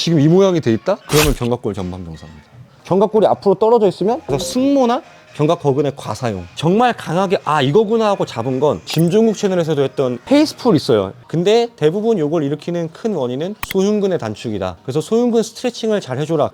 지금 이 모양이 돼 있다? 그러면 견갑골 전방경사입니다. 견갑골이 앞으로 떨어져 있으면 그래서 승모나 견갑 거근의 과사용. 정말 강하게 이거구나 하고 잡은 건 김종국 채널에서도 했던 페이스풀 있어요. 근데 대부분 이걸 일으키는 큰 원인은 소흉근의 단축이다. 그래서 소흉근 스트레칭을 잘 해줘라.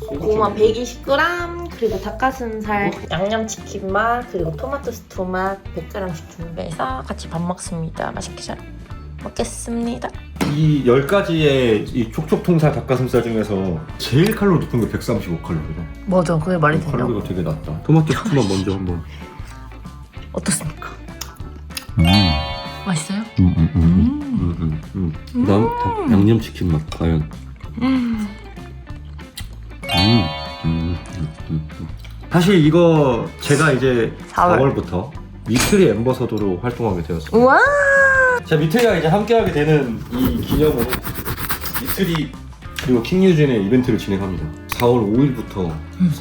고구마 120g, 그리고 닭가슴살, 양념치킨 맛, 그리고 토마토 스프 맛 100g씩 준비해서 같이 밥 먹습니다. 맛있게 잘 먹겠습니다. 이 10가지의 이 촉촉통살 닭가슴살 중에서 제일 칼로리 높은 게 135칼로리다. 맞아, 그게 말이 칼로리가 되게 낮다. 토마토 스프만 먼저 한번. 어떻습니까? 맛있어요? 그다음 양념치킨 맛 과연. 사실 이거 제가 이제 4월부터 미트리 앰버서더로 활동하게 되었습니다. 우와! 자, 미트리가 이제 함께하게 되는 이 기념으로 미트리 그리고 킹유진의 이벤트를 진행합니다. 4월 5일부터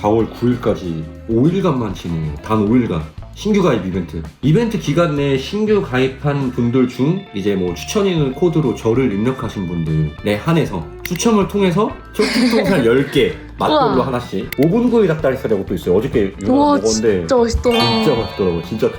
4월 9일까지 5일간만 진행해요. 단 5일간. 신규 가입 이벤트. 이벤트 기간 내에 신규 가입한 분들 중 이제 뭐 추천인을 코드로 저를 입력하신 분들에 한해서 추첨을 통해서 촉촉통살 10개 맛별로 우와. 하나씩 5분 구이 닭다리살이라고 또 있어요. 어저께 이거 먹었는데 진짜 맛있더라. 진짜 맛있더라고. 진짜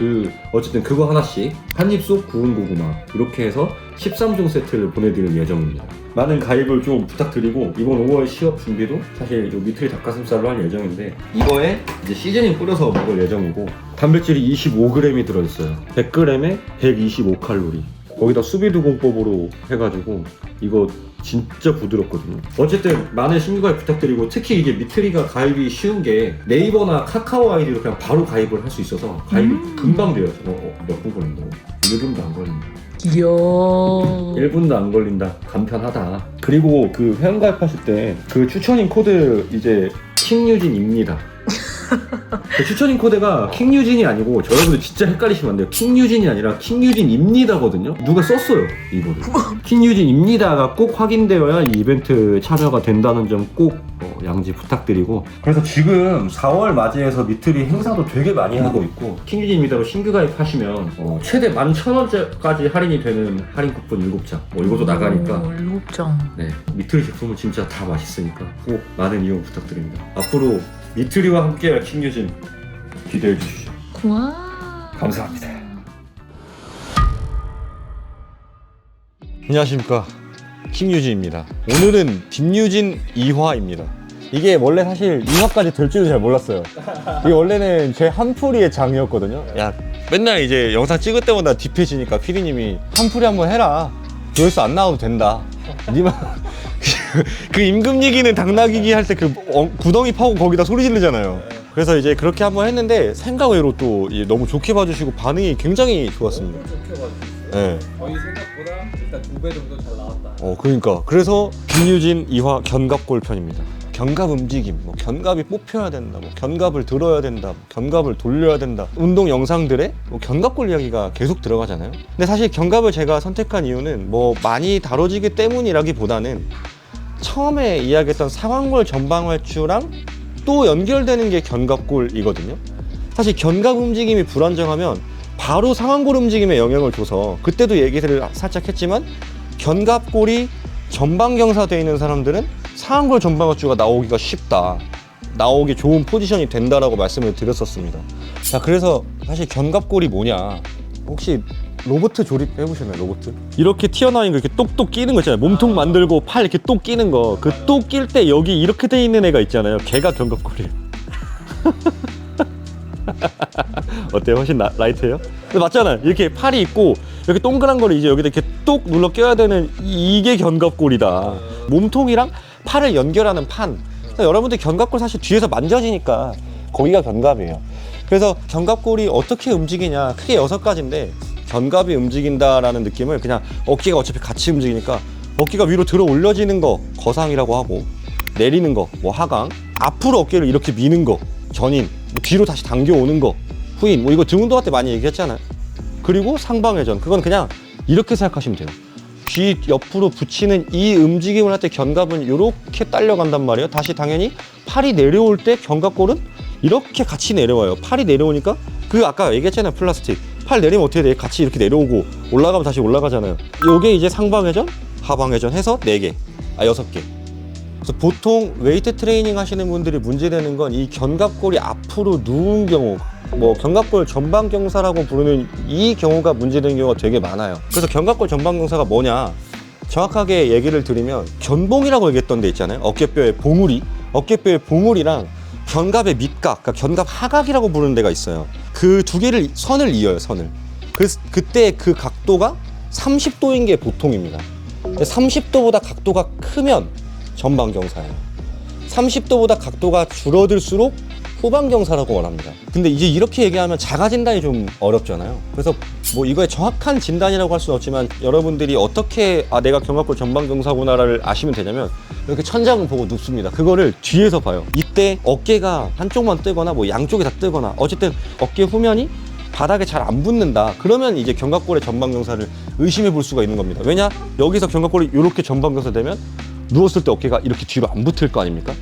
어쨌든 그거 하나씩 한 입 속 구운 고구마 이렇게 해서 13종 세트를 보내드릴 예정입니다. 많은 가입을 좀 부탁드리고 이번 5월 시업 준비도 사실 요 미트리 닭가슴살로 할 예정인데 이거에 이제 시즈닝 뿌려서 먹을 예정이고 단백질이 25g이 들어있어요. 100g에 125칼로리. 거기다 수비드 공법으로 해가지고 이거 진짜 부드럽거든요. 어쨌든 많은 신규 가입 부탁드리고 특히 이게 미트리가 가입이 쉬운 게 네이버나 카카오 아이디로 그냥 바로 가입을 할 수 있어서 가입이 금방 돼요. 몇 분 걸린다고? 1분도 안 걸린다. 이야. 1분도 안 걸린다. 간편하다. 그리고 그 회원 가입하실 때 그 추천인 코드 이제 킹유진입니다. 그 추천인 코드가 킹유진이 아니고 여러분들 진짜 헷갈리시면 안 돼요. 킹유진이 아니라 킹유진입니다거든요. 누가 썼어요 이거를. 킹유진입니다가 꼭 확인되어야 이 이벤트 참여가 된다는 점 꼭 양지 부탁드리고 그래서 지금 4월 맞이해서 미트리 행사도 되게 많이 하고 있고 킹유진입니다로 신규 가입하시면 최대 11,000원까지 할인이 되는 할인 쿠폰 7장 이것도 나가니까 7장. 네, 미트리 제품은 진짜 다 맛있으니까 꼭 많은 이용 부탁드립니다. 앞으로 미트리와 함께할 킹유진 기대해 주시죠. 와. 감사합니다. 안녕하십니까, 킹유진입니다. 오늘은 딥유진 2화입니다. 이게 원래 사실 2화까지 될 줄은 잘 몰랐어요. 이게 원래는 제 한풀이의 장이었거든요. 야, 맨날 이제 영상 찍을 때마다 딥해지니까 피디님이 한풀이 한번 해라. 조회수 안 나와도 된다. 니만 그 임금 얘기는 당나귀기 할 때 그 구덩이 파고 거기다 소리 지르잖아요. 그래서 이제 그렇게 한번 했는데 생각 외로 또 너무 좋게 봐주시고 반응이 굉장히 좋았습니다. 좋게 봐주셨어요. 네. 저희 생각보다 일단 2배 정도 잘 나왔다. 그러니까 그래서 김유진 2화 견갑골 편입니다. 견갑 움직임, 견갑이 뽑혀야 된다, 견갑을 들어야 된다, 견갑을 돌려야 된다. 운동 영상들에 견갑골 이야기가 계속 들어가잖아요. 근데 사실 견갑을 제가 선택한 이유는 많이 다뤄지기 때문이라기보다는 처음에 이야기했던 상완골 전방활주랑 또 연결되는 게 견갑골이거든요. 사실 견갑 움직임이 불안정하면 바로 상완골 움직임에 영향을 줘서 그때도 얘기를 살짝 했지만 견갑골이 전방경사되어 있는 사람들은 상완골 전방활주가 나오기가 쉽다, 나오기 좋은 포지션이 된다라고 말씀을 드렸었습니다. 자, 그래서 사실 견갑골이 뭐냐, 혹시 로봇 조립 해보셨나요? 로봇 이렇게 튀어나온 거 이렇게 똑똑 끼는 거 있잖아요. 몸통 만들고 팔 이렇게 똑 끼는 거, 그 똑 낄 때 여기 이렇게 돼 있는 애가 있잖아요. 걔가 견갑골이에요. 어때요? 훨씬 라이트해요? 근데 맞잖아요. 이렇게 팔이 있고 이렇게 동그란 거를 이제 여기다 이렇게 똑 눌러 껴야 되는 이게 견갑골이다. 몸통이랑 팔을 연결하는 판. 그래서 여러분들 견갑골 사실 뒤에서 만져지니까 거기가 견갑이에요. 그래서 견갑골이 어떻게 움직이냐, 크게 6가지인데 견갑이 움직인다라는 느낌을 그냥 어깨가 어차피 같이 움직이니까 어깨가 위로 들어 올려지는 거 거상이라고 하고, 내리는 거 하강, 앞으로 어깨를 이렇게 미는 거 전인, 뒤로 다시 당겨오는 거 후인, 이거 등 운동할 때 많이 얘기했잖아요. 그리고 상방회전, 그건 그냥 이렇게 생각하시면 돼요. 귀 옆으로 붙이는 이 움직임을 할 때 견갑은 이렇게 딸려간단 말이에요. 다시 당연히 팔이 내려올 때 견갑골은 이렇게 같이 내려와요. 팔이 내려오니까 그 아까 얘기했잖아요. 플라스틱 팔 내리면 어떻게 돼? 같이 이렇게 내려오고 올라가면 다시 올라가잖아요. 요게 이제 상방회전 하방회전 해서 4개 6개. 그래서 보통 웨이트 트레이닝 하시는 분들이 문제되는 건 이 견갑골이 앞으로 누운 경우, 뭐 견갑골 전방경사라고 부르는 이 경우가 문제되는 경우가 되게 많아요. 그래서 견갑골 전방경사가 뭐냐, 정확하게 얘기를 드리면 견봉이라고 얘기했던 데 있잖아요. 어깨뼈의 봉우리랑 견갑의 밑각, 그러니까 견갑 하각이라고 부르는 데가 있어요. 그 두 개를 선을 이어요. 선을. 그때 그 각도가 30도인 게 보통입니다. 30도보다 각도가 크면 전방경사예요. 30도보다 각도가 줄어들수록 후방경사라고 말합니다. 근데 이제 이렇게 얘기하면 자가 진단이 좀 어렵잖아요. 그래서 뭐 이거의 정확한 진단이라고 할 수는 없지만 여러분들이 어떻게 내가 견갑골 전방경사구나를 아시면 되냐면 이렇게 천장을 보고 눕습니다. 그거를 뒤에서 봐요. 이때 어깨가 한쪽만 뜨거나 뭐 양쪽이 다 뜨거나 어쨌든 어깨 후면이 바닥에 잘 안 붙는다. 그러면 이제 견갑골의 전방경사를 의심해 볼 수가 있는 겁니다. 왜냐? 여기서 견갑골이 이렇게 전방경사 되면 누웠을 때 어깨가 이렇게 뒤로 안 붙을 거 아닙니까?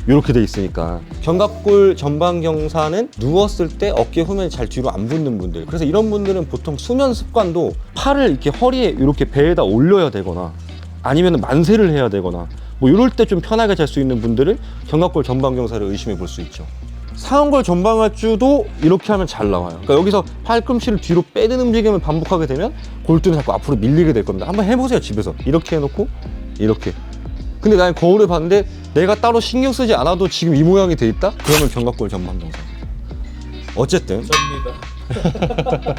이렇게 돼 있으니까. 견갑골 전방경사는 누웠을 때 어깨 후면이 잘 뒤로 안 붙는 분들, 그래서 이런 분들은 보통 수면 습관도 팔을 이렇게 허리에 이렇게 배에다 올려야 되거나 아니면 만세를 해야 되거나 뭐 이럴 때 좀 편하게 잘 수 있는 분들은 견갑골 전방경사를 의심해 볼 수 있죠. 상완골 전방하주도 이렇게 하면 잘 나와요. 그러니까 여기서 팔꿈치를 뒤로 빼는 움직임을 반복하게 되면 골두는 자꾸 앞으로 밀리게 될 겁니다. 한번 해보세요. 집에서 이렇게 해놓고 이렇게. 근데 나는 거울을 봤는데 내가 따로 신경 쓰지 않아도 지금 이 모양이 돼 있다? 그러면 견갑골 전방경사입니다. 어쨌든 접니다.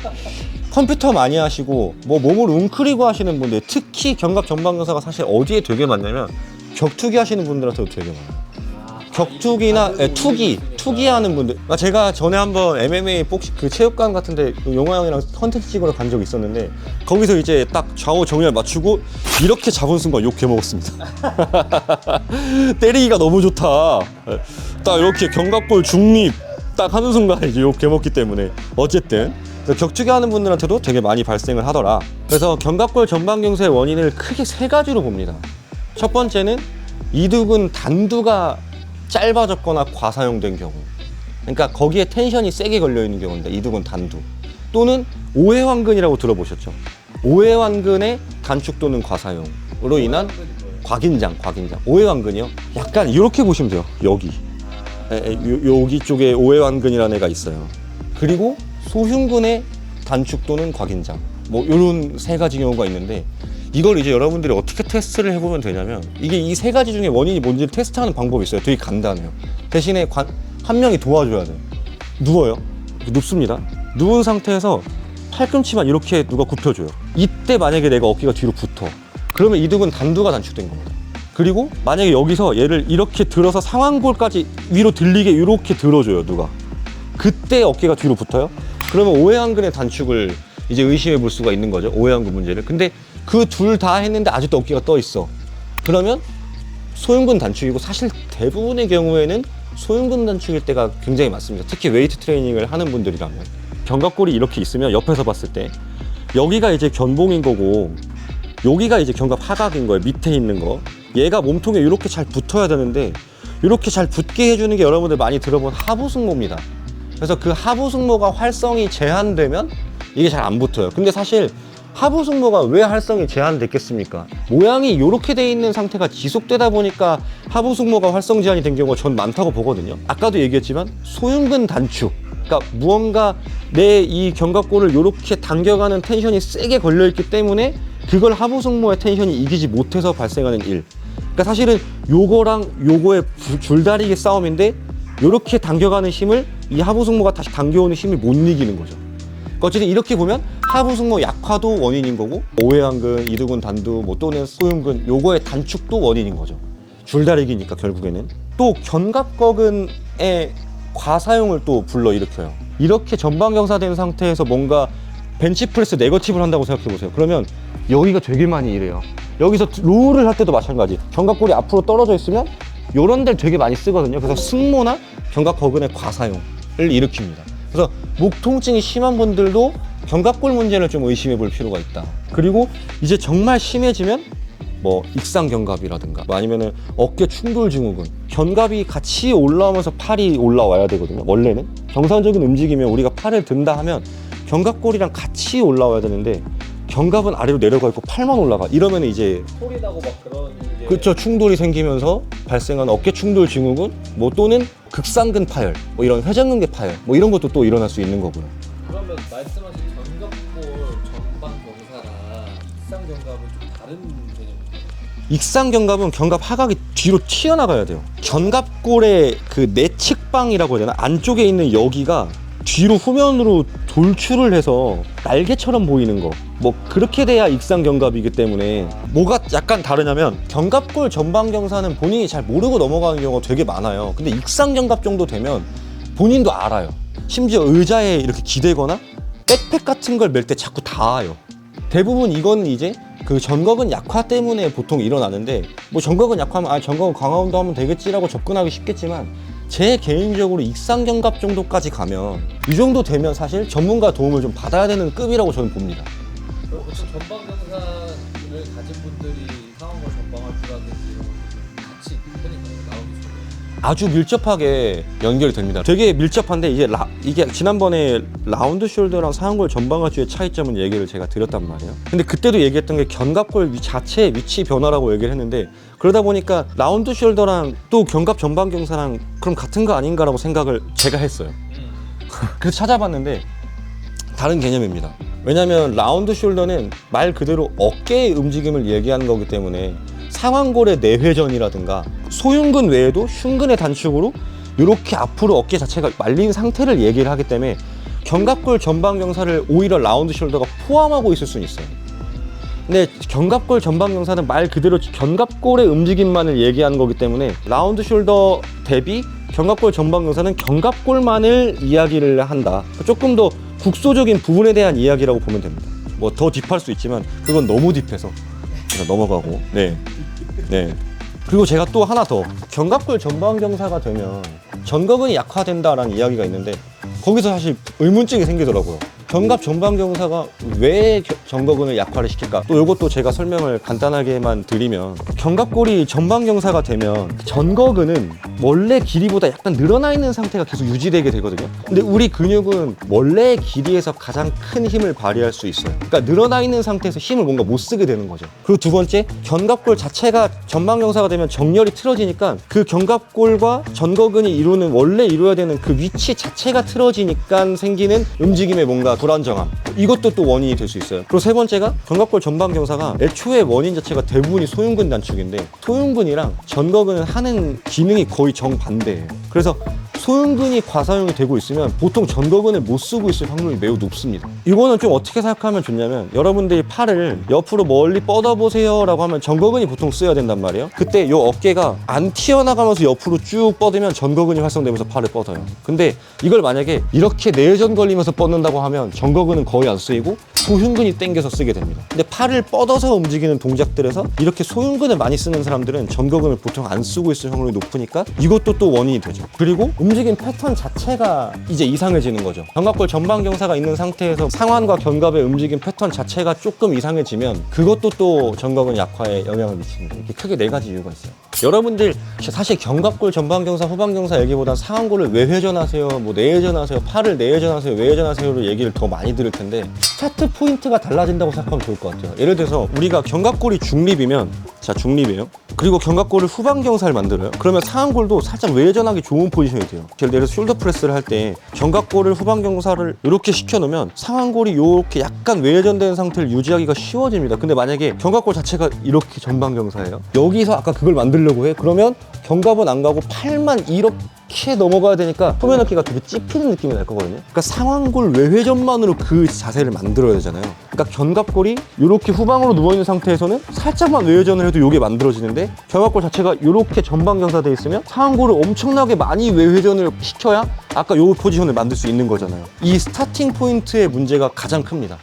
컴퓨터 많이 하시고 뭐 몸을 웅크리고 하시는 분들, 특히 견갑 전방경사가 사실 어디에 되게 많냐면 격투기 하시는 분들한테도 되게 많아요. 격투기나 투기 하는 분들. 제가 전에 한번 MMA 복식 그 체육관 같은데 용화 형이랑 컨텐츠 찍으러 간 적이 있었는데 거기서 이제 딱 좌우 정렬 맞추고 이렇게 잡은 순간 욕 개먹었습니다. 때리기가 너무 좋다. 딱 이렇게 견갑골 중립 딱 하는 순간 이제 욕 개먹기 때문에. 어쨌든 격투기 하는 분들한테도 되게 많이 발생을 하더라. 그래서 견갑골 전방경사의 원인을 크게 3가지로 봅니다. 첫 번째는 이두근 단두가 짧아졌거나 과사용된 경우, 그러니까 거기에 텐션이 세게 걸려있는 경우입니다. 이두근 단두. 또는 오해완근이라고 들어보셨죠? 오해완근의 단축 또는 과사용으로 인한 곽인장. 오해완근이요? 약간 이렇게 보시면 돼요. 여기 쪽에 오해완근이라는 애가 있어요. 그리고 소흉근의 단축 또는 곽인장, 뭐 이런 3가지 경우가 있는데, 이걸 이제 여러분들이 어떻게 테스트를 해보면 되냐면, 이게 이 3가지 중에 원인이 뭔지를 테스트하는 방법이 있어요. 되게 간단해요. 대신에 한 명이 도와줘야 돼요. 누워요. 눕습니다. 누운 상태에서 팔꿈치만 이렇게 누가 굽혀줘요. 이때 만약에 내가 어깨가 뒤로 붙어, 그러면 이두근 단두가 단축된 겁니다. 그리고 만약에 여기서 얘를 이렇게 들어서 상완골까지 위로 들리게 이렇게 들어줘요. 누가. 그때 어깨가 뒤로 붙어요. 그러면 오해완근의 단축을 이제 의심해 볼 수가 있는 거죠. 오해완근 문제를. 근데 그 둘 다 했는데 아직도 어깨가 떠 있어. 그러면 소흉근 단축이고, 사실 대부분의 경우에는 소흉근 단축일 때가 굉장히 많습니다. 특히 웨이트 트레이닝을 하는 분들이라면. 견갑골이 이렇게 있으면 옆에서 봤을 때 여기가 이제 견봉인 거고 여기가 이제 견갑 하각인 거예요. 밑에 있는 거. 얘가 몸통에 이렇게 잘 붙어야 되는데 이렇게 잘 붙게 해주는 게 여러분들 많이 들어본 하부승모입니다. 그래서 그 하부승모가 활성이 제한되면 이게 잘 안 붙어요. 근데 사실 하부승모가 왜 활성이 제한됐겠습니까? 모양이 이렇게 돼 있는 상태가 지속되다 보니까 하부승모가 활성 제한이 된 경우가 전 많다고 보거든요. 아까도 얘기했지만 소흉근 단축, 그러니까 무언가 내 이 견갑골을 이렇게 당겨가는 텐션이 세게 걸려있기 때문에 그걸 하부승모의 텐션이 이기지 못해서 발생하는 일. 그러니까 사실은 요거랑 요거의 줄다리기 싸움인데, 이렇게 당겨가는 힘을 이 하부승모가 다시 당겨오는 힘이 못 이기는 거죠. 어쨌든 이렇게 보면 하부승모 약화도 원인인 거고, 오해완근, 이두근 단두, 뭐 또는 소흉근, 요거의 단축도 원인인 거죠. 줄다리기니까 결국에는. 또 견갑거근의 과사용을 또 불러일으켜요. 이렇게 전방경사된 상태에서 뭔가 벤치프레스 네거티브를 한다고 생각해 보세요. 그러면 여기가 되게 많이 일해요. 여기서 롤을 할 때도 마찬가지. 견갑골이 앞으로 떨어져 있으면 요런 데를 되게 많이 쓰거든요. 그래서 승모나 견갑거근의 과사용을 일으킵니다. 그래서 목 통증이 심한 분들도 견갑골 문제를 좀 의심해 볼 필요가 있다. 그리고 이제 정말 심해지면 뭐 익상견갑이라든가 뭐 아니면은 어깨 충돌 증후군, 견갑이 같이 올라오면서 팔이 올라와야 되거든요. 원래는 정상적인 움직임이면 우리가 팔을 든다 하면 견갑골이랑 같이 올라와야 되는데 견갑은 아래로 내려가 있고 팔만 올라가. 이러면 이제 소리 나고 막 그런 게 그쵸, 충돌이 생기면서 발생하는 어깨 충돌 증후군, 뭐 또는 극상근 파열, 뭐 이런 회전근개 파열, 뭐 이런 것도 또 일어날 수 있는 거고요. 그러면 말씀하신 견갑골 전방경사랑 익상견갑은 좀 다른 개념인가요? 익상견갑은 견갑 하각이 뒤로 튀어나가야 돼요. 견갑골의 그 내측방이라고 해야 되나? 안쪽에 있는 여기가 뒤로 후면으로 돌출을 해서 날개처럼 보이는 거, 뭐 그렇게 돼야 익상견갑이기 때문에 뭐가 약간 다르냐면 견갑골 전방경사는 본인이 잘 모르고 넘어가는 경우가 되게 많아요. 근데 익상견갑 정도 되면 본인도 알아요. 심지어 의자에 이렇게 기대거나 백팩 같은 걸 멜 때 자꾸 닿아요. 대부분 이건 이제 그 전거근 약화 때문에 보통 일어나는데, 뭐 전거근 약화하면 아 전거근 강화 운동하면 되겠지라고 접근하기 쉽겠지만 제 개인적으로 익상견갑 정도까지 가면, 이 정도 되면 사실 전문가 도움을 좀 받아야 되는 급이라고 저는 봅니다. 그럼 보통 전방경사를 가진 분들이 상완골 전방을 주라든지 이런 것들 같이 편인가요? 나오기 전에? 아주 밀접하게 연결이 됩니다. 되게 밀접한데 이게 지난번에 라운드 숄더랑 상완골 전방하주의 차이점은 얘기를 제가 드렸단 말이에요. 근데 그때도 얘기했던 게 견갑골 자체의 위치 변화라고 얘기를 했는데, 그러다 보니까 라운드 숄더랑 또 견갑 전방경사랑 그럼 같은 거 아닌가라고 생각을 제가 했어요. 그래서 찾아봤는데 다른 개념입니다. 왜냐면 라운드 숄더는 말 그대로 어깨의 움직임을 얘기하는 거기 때문에 상완골의 내회전이라든가 소흉근 외에도 흉근의 단축으로 이렇게 앞으로 어깨 자체가 말린 상태를 얘기를 하기 때문에 견갑골 전방경사를 오히려 라운드 숄더가 포함하고 있을 수는 있어요. 근데 견갑골 전방경사는 말 그대로 견갑골의 움직임만을 얘기하는 거기 때문에 라운드 숄더 대비 견갑골 전방경사는 견갑골만을 이야기를 한다. 조금 더 국소적인 부분에 대한 이야기라고 보면 됩니다. 뭐 더 딥할 수 있지만 그건 너무 딥해서 넘어가고. 네. 그리고 제가 또 하나 더, 견갑골 전방경사가 되면 전거근이 약화된다라는 이야기가 있는데 거기서 사실 의문점이 생기더라고요. 견갑 전방경사가 왜 전거근을 약화를 시킬까? 또 이것도 제가 설명을 간단하게만 드리면, 견갑골이 전방경사가 되면 전거근은 원래 길이보다 약간 늘어나 있는 상태가 계속 유지되게 되거든요. 근데 우리 근육은 원래의 길이에서 가장 큰 힘을 발휘할 수 있어요. 그러니까 늘어나 있는 상태에서 힘을 뭔가 못 쓰게 되는 거죠. 그리고 두 번째, 견갑골 자체가 전방경사가 되면 정렬이 틀어지니까 그 견갑골과 전거근이 이루는, 원래 이루어야 되는 그 위치 자체가 틀어지니까 생기는 움직임의 뭔가 불안정함, 이것도 또 원인이 될 수 있어요. 그리고 세 번째가 견갑골 전방경사가 애초에 원인 자체가 대부분이 소흉근 단축인데 소흉근이랑 전거근은 하는 기능이 거의 정반대예요. 그래서 소흉근이 과사용이 되고 있으면 보통 전거근을 못 쓰고 있을 확률이 매우 높습니다. 이거는 좀 어떻게 생각하면 좋냐면, 여러분들이 팔을 옆으로 멀리 뻗어보세요 라고 하면 전거근이 보통 쓰여야 된단 말이에요. 그때 이 어깨가 안 튀어나가면서 옆으로 쭉 뻗으면 전거근이 활성되면서 팔을 뻗어요. 근데 이걸 만약에 이렇게 내전 걸리면서 뻗는다고 하면 전거근은 거의 안 쓰이고 소흉근이 땡겨서 쓰게 됩니다. 근데 팔을 뻗어서 움직이는 동작들에서 이렇게 소흉근을 많이 쓰는 사람들은 전거근을 보통 안 쓰고 있을 확률이 높으니까 이것도 또 원인이 되죠. 그리고 움직임 패턴 자체가 이제 이상해지는 거죠. 견갑골 전방경사가 있는 상태에서 상완과 견갑의 움직임 패턴 자체가 조금 이상해지면 그것도 또 전거근 약화에 영향을 미칩니다. 이렇게 크게 네 가지 이유가 있어요. 여러분들 사실 견갑골 전방경사, 후방경사 얘기보다 상완골을 왜 회전하세요, 뭐 내회전하세요, 팔을 내회전하세요, 외회전하세요로 얘기를 더 많이 들을 텐데 스타트 포인트가 달라진다고 생각하면 좋을 것 같아요. 예를 들어서 우리가 견갑골이 중립이면, 자 중립이에요. 그리고 견갑골을 후방경사를 만들어요. 그러면 상완골도 살짝 외전하기 좋은 포지션이 돼요. 예를 들어서 숄더 프레스를 할 때 견갑골을 후방경사를 이렇게 시켜놓으면 상완골이 이렇게 약간 외전된 상태를 유지하기가 쉬워집니다. 근데 만약에 견갑골 자체가 이렇게 전방경사예요. 여기서 아까 그걸 만들려고 해. 그러면 견갑은 안 가고 팔만 이렇게 넘어가야 되니까 후면 어깨가 되게 찝히는 느낌이 날 거거든요. 그러니까 상완골 외회전만으로 그 자세를 만들어야 되잖아요. 그러니까 견갑골이 이렇게 후방으로 누워있는 상태에서는 살짝만 외회전을 해도 이게 만들어지는데, 견갑골 자체가 이렇게 전방경사돼 있으면 상완골을 엄청나게 많이 외회전을 시켜야 아까 이 포지션을 만들 수 있는 거잖아요. 이 스타팅 포인트의 문제가 가장 큽니다.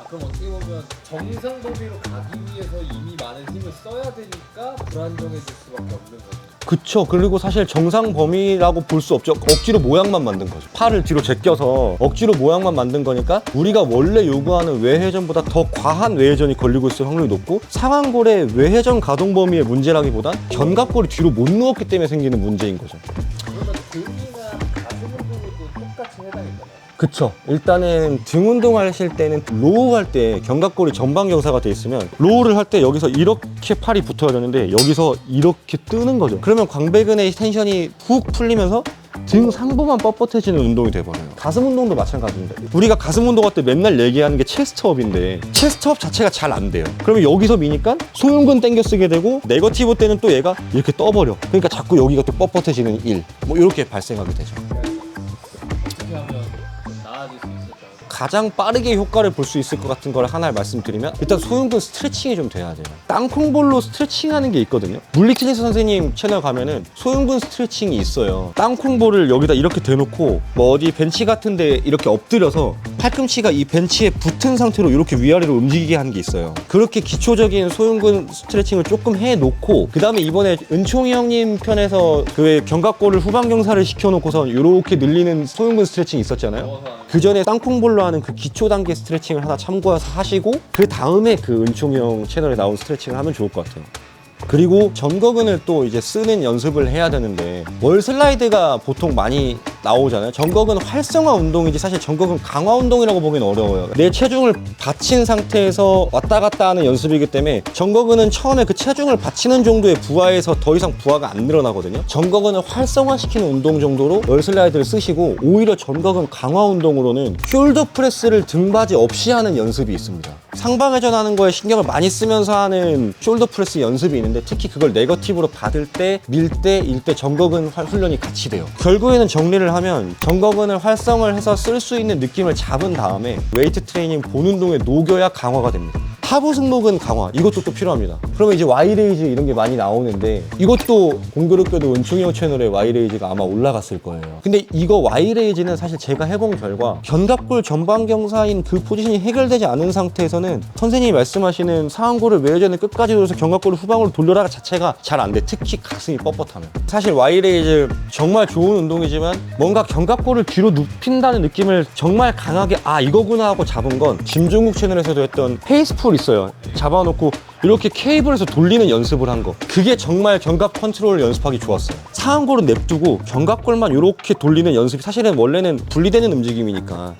그럼 어떻게 보면 정상 범위로 가기 위해서 이미 많은 힘을 써야 되니까 불안정해질 수밖에 없는 거죠. 그쵸. 그리고 사실 정상 범위라고 볼 수 없죠. 억지로 모양만 만든 거죠. 팔을 뒤로 제껴서 억지로 모양만 만든 거니까 우리가 원래 요구하는 외회전보다 더 과한 외회전이 걸리고 있을 확률이 높고, 상완골의 외회전 가동 범위의 문제라기보단 견갑골이 뒤로 못 누웠기 때문에 생기는 문제인 거죠. 그러면 등이나 가슴 운동에도 똑같이 해당일까요? 그쵸. 일단은 등 운동하실 때는 로우 할 때 견갑골이 전방 경사가 돼 있으면 로우를 할 때 여기서 이렇게 팔이 붙어야 되는데 여기서 이렇게 뜨는 거죠. 그러면 광배근의 텐션이 훅 풀리면서 등 상부만 뻣뻣해지는 운동이 돼버려요. 가슴 운동도 마찬가지입니다. 우리가 가슴 운동할 때 맨날 얘기하는 게 체스트업인데 체스트업 자체가 잘 안 돼요. 그러면 여기서 미니까 소흉근 땡겨 쓰게 되고, 네거티브 때는 또 얘가 이렇게 떠버려. 그러니까 자꾸 여기가 또 뻣뻣해지는 일, 뭐 이렇게 발생하게 되죠. 어떻게 하면 좀 나아질 수 있을까요? 가장 빠르게 효과를 볼 수 있을 것 같은 걸 하나를 말씀드리면, 일단 소흉근 스트레칭이 좀 돼야 돼요. 땅콩볼로 스트레칭하는 게 있거든요. 물리테니스 선생님 채널 가면은 소흉근 스트레칭이 있어요. 땅콩볼을 여기다 이렇게 대놓고 뭐 어디 벤치 같은 데 이렇게 엎드려서 팔꿈치가 이 벤치에 붙은 상태로 이렇게 위아래로 움직이게 하는 게 있어요. 그렇게 기초적인 소흉근 스트레칭을 조금 해놓고, 그 다음에 이번에 은총이 형님 편에서 그 견갑골을 후방 경사를 시켜놓고서 이렇게 늘리는 소흉근 스트레칭이 있었잖아요. 그 전에 땅콩볼로 하는 그 기초 단계 스트레칭을 하나 참고해서 하시고, 그 다음에 그 은총이 형 채널에 나온 스트레칭을 하면 좋을 것 같아요. 그리고 전거근을 또 이제 쓰는 연습을 해야 되는데, 월 슬라이드가 보통 많이 나오잖아요. 전거근 활성화 운동이지 사실 전거근 강화 운동이라고 보기는 어려워요. 내 체중을 받친 상태에서 왔다 갔다 하는 연습이기 때문에 전거근은 처음에 그 체중을 받치는 정도의 부하에서 더 이상 부하가 안 늘어나거든요. 전거근을 활성화시키는 운동 정도로 월 슬라이드를 쓰시고, 오히려 전거근 강화 운동으로는 숄더 프레스를 등받이 없이 하는 연습이 있습니다. 상방회전 하는 거에 신경을 많이 쓰면서 하는 숄더 프레스 연습이 있는데, 특히 그걸 네거티브로 받을 때, 밀 때, 일 때 전거근 훈련이 같이 돼요. 결국에는 정리를 하면 전거근을 활성을 해서 쓸 수 있는 느낌을 잡은 다음에 웨이트 트레이닝 본 운동에 녹여야 강화가 됩니다. 하부 승모근 강화, 이것도 또 필요합니다. 그러면 이제 Y레이즈 이런 게 많이 나오는데, 이것도 공교롭게도 은총이 형 채널에 Y레이즈가 아마 올라갔을 거예요. 근데 이거 Y레이즈는 사실 제가 해본 결과 견갑골 전방 경사인 그 포지션이 해결되지 않은 상태에서는 선생님이 말씀하시는 상완골을 외회전을 끝까지 돌려서 견갑골을 후방으로 돌려라 자체가 잘 안 돼. 특히 가슴이 뻣뻣하면. 사실 Y레이즈 정말 좋은 운동이지만 뭔가 견갑골을 뒤로 눕힌다는 느낌을 정말 강하게 이거구나 하고 잡은 건 김종국 채널에서도 했던 페이스풀 있어요. 잡아놓고 이렇게 케이블에서 돌리는 연습을 한 거, 그게 정말 견갑 컨트롤 연습하기 좋았어요. 상완골은 냅두고 견갑골만 이렇게 돌리는 연습이 사실은 원래는 분리되는 움직임이니까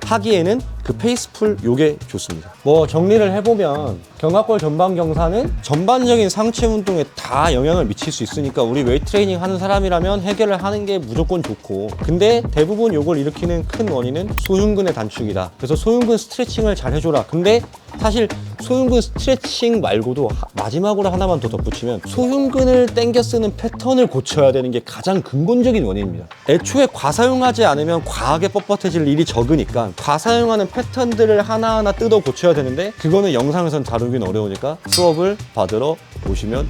하기에는 그 페이스풀 요게 좋습니다. 뭐 정리를 해보면 견갑골 전방 경사는 전반적인 상체 운동에 다 영향을 미칠 수 있으니까 우리 웨이트 트레이닝 하는 사람이라면 해결을 하는 게 무조건 좋고, 근데 대부분 요걸 일으키는 큰 원인은 소흉근의 단축이다. 그래서 소흉근 스트레칭을 잘 해줘라. 근데 사실 소흉근 스트레칭 말고도 마지막으로 하나만 더 덧붙이면, 소흉근을 땡겨 쓰는 패턴을 고쳐야 되는 게 가장 근본적인 원인입니다. 애초에 과사용하지 않으면 과하게 뻣뻣해질 일이 적으니까 과사용하는 패턴들을 하나하나 뜯어 고쳐야 되는데, 그거는 영상에선 다루긴 어려우니까 수업을 받으러 오시면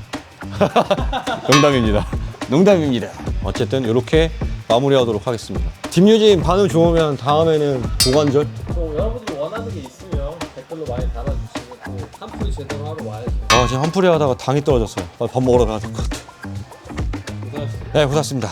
농담입니다. 농담입니다. 어쨌든 이렇게 마무리하도록 하겠습니다. 뒷유진 반응 좋으면 다음에는 고관절. 여러분들이 원하는 게 있으면 댓글로 많이 달아주시고, 또 한풀이 제대로 하러 와야죠. 지금 한풀이 하다가 당이 떨어졌어요. 밥 먹으러 가야 될 것 같아요. 고생하셨습니다. 네, 고생하셨습니다.